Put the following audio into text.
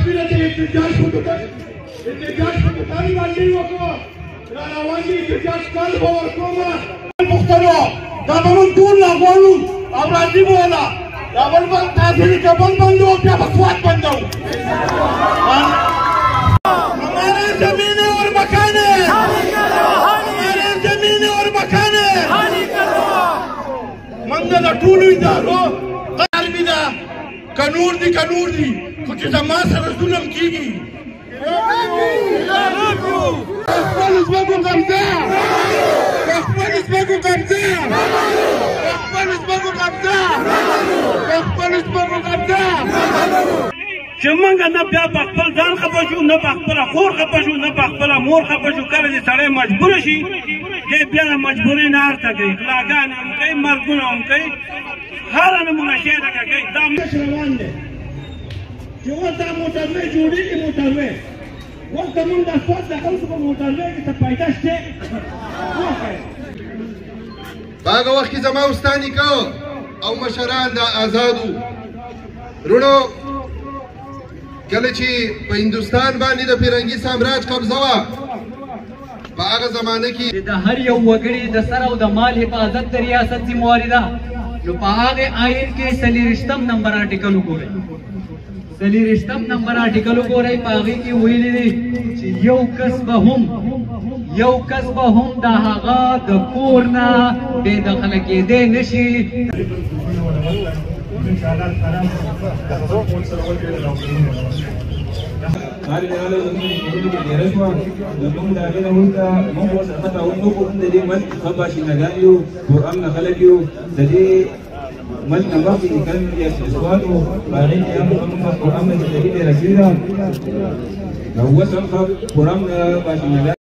سپینه چې احتجاج په باندې وکړو را روان دي احتجاج کال به ورکوم پښتنو دا به موږ ټول غواړو او راځي به ولا دا بل باندې تاسو کې کبل بندو بیا په سواد بندو हमारे जमीन और मकान हमारे जमीन और मकान मंगल ټول ادارو قلبي دا قانون دي خو چې زما سره ظلم کیږي خپل ځمکو قبضه چې موږ نه بیا په خپل ځان خفه شو نه په خپله خور خفه شو نه په خپله مور خفه شو کله چې سړی مجبوره شي دی بیا د مجبورۍ نه هرته کوي غلاګانې هم کوي مرګونه هم کوي هره نمونه شی دغه کوي دا روان دی چې اوس دا موټروې جوړېږي موټروې اوس زمونږ دا سواد د خلکو په موټروې کې څه پیدا شته په هغه وخت کې زما ستا نیکه او مشران دا آزادو وروڼو کله چې په هندوستان باندې د فرنګي سامراج قبضه وه په هغه زمانه کې د هر یو وګړي د سر او د مال حفاظت د ریاست ذمہواري ده نو په هغه آئین کې 40 نمبر آرټیکل وګورئ 40 نمبر آرټیکل وګورئ په هغې کې ویلي دي چې یو کس به هم د هغه د کور نه بې دخله کېدی نشي هاري على زمين يقولوا لي رشوة لما ده كده وانت ما هو سقطها ونوكو انت دي مال خباش نجايو قرآن خلقيو ده مال نبغي كان يسوالو بعدين يا محمد قرآن ده دي رجيلا لو وصل قرآن باش